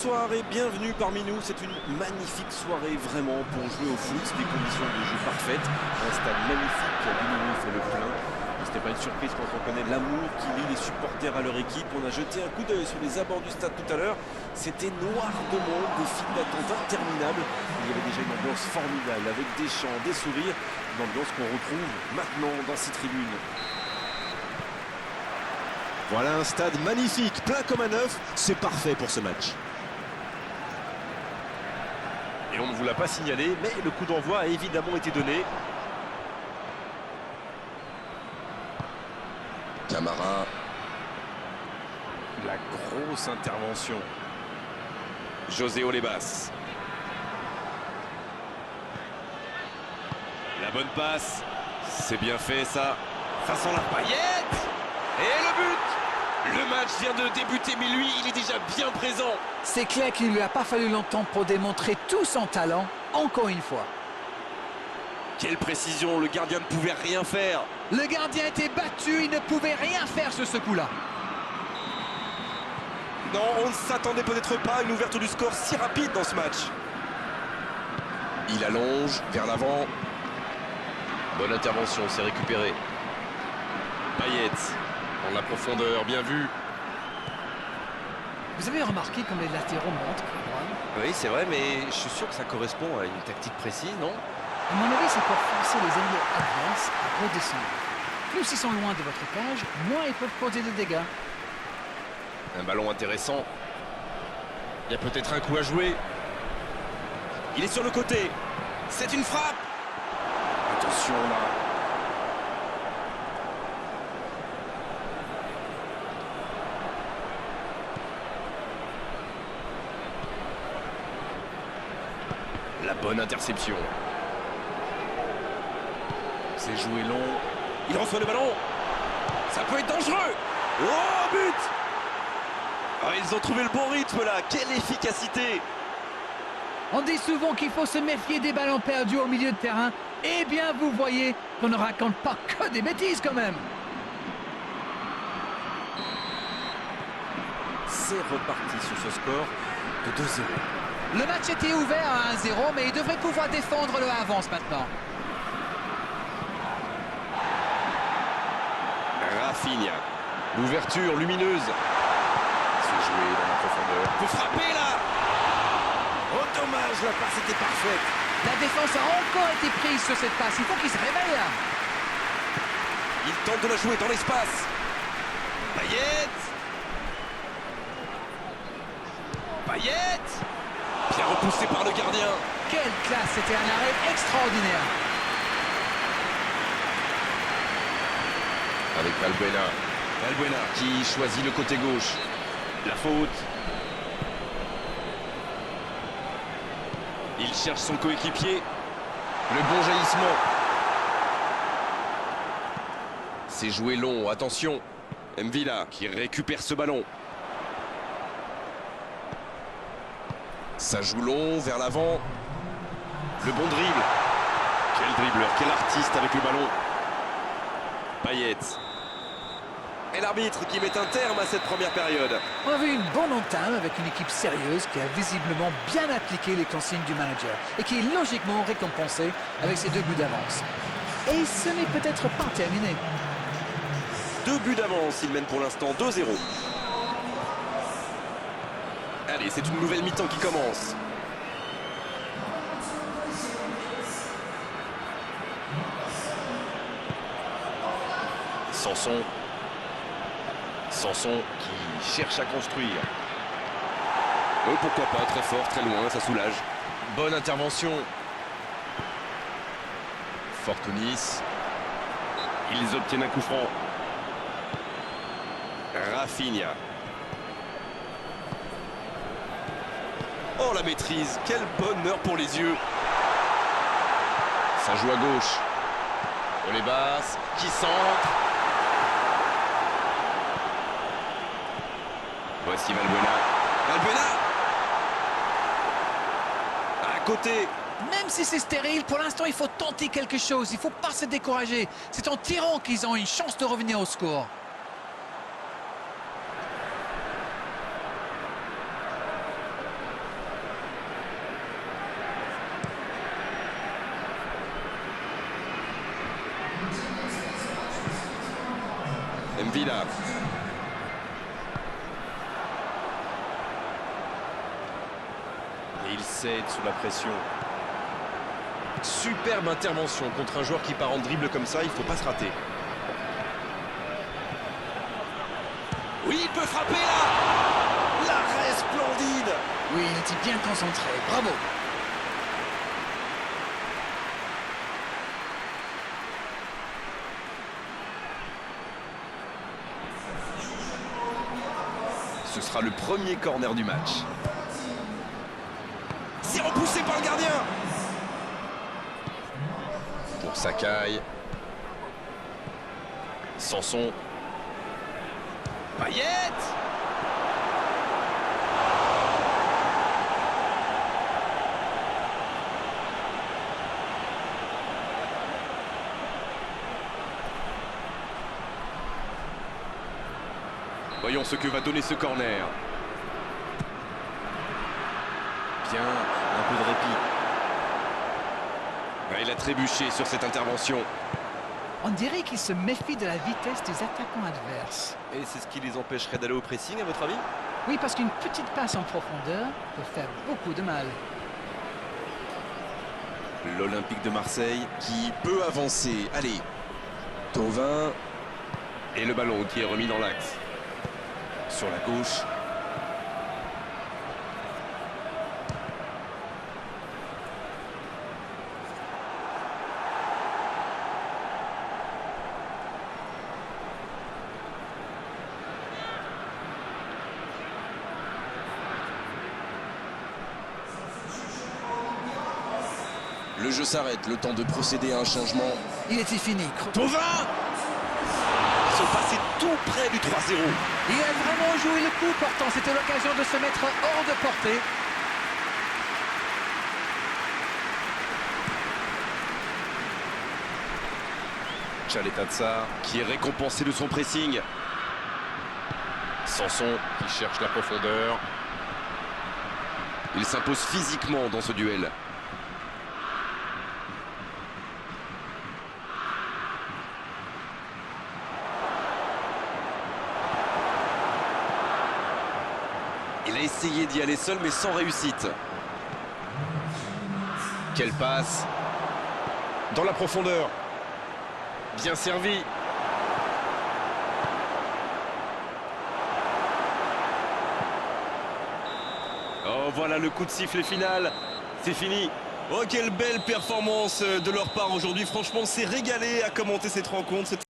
Bonsoir et bienvenue parmi nous. C'est une magnifique soirée vraiment pour jouer au foot. Des conditions de jeu parfaites, un stade magnifique qui a du nouveau fait le plein. C'était pas une surprise quand on connaît l'amour qui lie les supporters à leur équipe. On a jeté un coup d'œil sur les abords du stade tout à l'heure. C'était noir de monde, des files d'attente interminables. Il y avait déjà une ambiance formidable avec des chants, des sourires. Une ambiance qu'on retrouve maintenant dans ces tribunes. Voilà un stade magnifique, plein comme un œuf. C'est parfait pour ce match. Et on ne vous l'a pas signalé, mais le coup d'envoi a évidemment été donné. Camara. La grosse intervention. José Olebas. La bonne passe. C'est bien fait ça. Ça sent la paillette. Et le but. Le match vient de débuter, mais lui, il est déjà bien présent. C'est clair qu'il ne lui a pas fallu longtemps pour démontrer tout son talent, encore une fois. Quelle précision, le gardien ne pouvait rien faire. Le gardien était battu, il ne pouvait rien faire sur ce coup-là. Non, on ne s'attendait peut-être pas à une ouverture du score si rapide dans ce match. Il allonge vers l'avant. Bonne intervention, c'est récupéré. Payet, en la profondeur, bien vu. Vous avez remarqué comme les latéraux montent, Oui, c'est vrai, mais je suis sûr que ça correspond à une tactique précise, non? à mon avis, c'est pour forcer les ailiers adverses à redescendre. Plus ils sont loin de votre cage, moins ils peuvent causer de dégâts. Un ballon intéressant. Il y a peut-être un coup à jouer. Il est sur le côté. C'est une frappe. Attention là. La bonne interception. C'est joué long. Il reçoit le ballon. Ça peut être dangereux. Oh, but! Ah, ils ont trouvé le bon rythme là. Quelle efficacité! On dit souvent qu'il faut se méfier des ballons perdus au milieu de terrain. Eh bien, vous voyez qu'on ne raconte pas que des bêtises quand même. C'est reparti sur ce score de 2-0. Le match était ouvert à 1-0, mais il devrait pouvoir défendre le avance maintenant. Rafinha. L'ouverture lumineuse. C'est joué dans la profondeur. Peut frapper là. Oh dommage, la passe était parfaite. La défense a encore été prise sur cette passe. Il faut qu'il se réveille là. Il tente de la jouer dans l'espace. Payet. Payet. Bien repoussé par le gardien. Quelle classe, c'était un arrêt extraordinaire. Avec Valbuena. Valbuena qui choisit le côté gauche. La faute. Il cherche son coéquipier. Le bon jaillissement. C'est joué long, attention. Mvila qui récupère ce ballon. Ça joue long, vers l'avant. Le bon dribble. Quel dribbleur, quel artiste avec le ballon. Payet. Et l'arbitre qui met un terme à cette première période. On a vu une bonne entame avec une équipe sérieuse qui a visiblement bien appliqué les consignes du manager et qui est logiquement récompensée avec ses 2 buts d'avance. Et ce n'est peut-être pas terminé. 2 buts d'avance, il mène pour l'instant 2-0. Allez, c'est une nouvelle mi-temps qui commence. Sanson. Sanson qui cherche à construire. Oh, pourquoi pas, très fort, très loin, ça soulage. Bonne intervention. Fortunis. Ils obtiennent un coup franc. Rafinha. Oh, la maîtrise, quel bonheur pour les yeux. Ça joue à gauche. Olebas qui centre. Voici Valbuena. Valbuena. À côté. Même si c'est stérile, pour l'instant, il faut tenter quelque chose. Il ne faut pas se décourager. C'est en tirant qu'ils ont une chance de revenir au score. Villa. Et il cède sous la pression. Superbe intervention contre un joueur qui part en dribble comme ça, il ne faut pas se rater. Oui, il peut frapper là. L'arrêt splendide. Oui, il était bien concentré. Bravo. Ce sera le premier corner du match. C'est repoussé par le gardien. Pour Sakai. Sanson. Payet. Voyons ce que va donner ce corner. Bien, un peu de répit. Il a trébuché sur cette intervention. On dirait qu'il se méfie de la vitesse des attaquants adverses. Et c'est ce qui les empêcherait d'aller au pressing, à votre avis? Oui, parce qu'une petite passe en profondeur peut faire beaucoup de mal. L'Olympique de Marseille. Qui peut avancer. Allez. Thauvin. Et le ballon qui est remis dans l'axe. Sur la gauche. Le jeu s'arrête, le temps de procéder à un changement. Il était fini. Thauvin. Ils sont passés tout près du 3-0. Il a vraiment joué le coup, pourtant c'était l'occasion de se mettre hors de portée. Chaletazza qui est récompensé de son pressing. Sanson qui cherche la profondeur. Il s'impose physiquement dans ce duel. Il a essayé d'y aller seul mais sans réussite. Quelle passe. Dans la profondeur. Bien servi. Oh, voilà le coup de sifflet final. C'est fini. Oh, quelle belle performance de leur part aujourd'hui. Franchement, c'est régalé à commenter cette rencontre.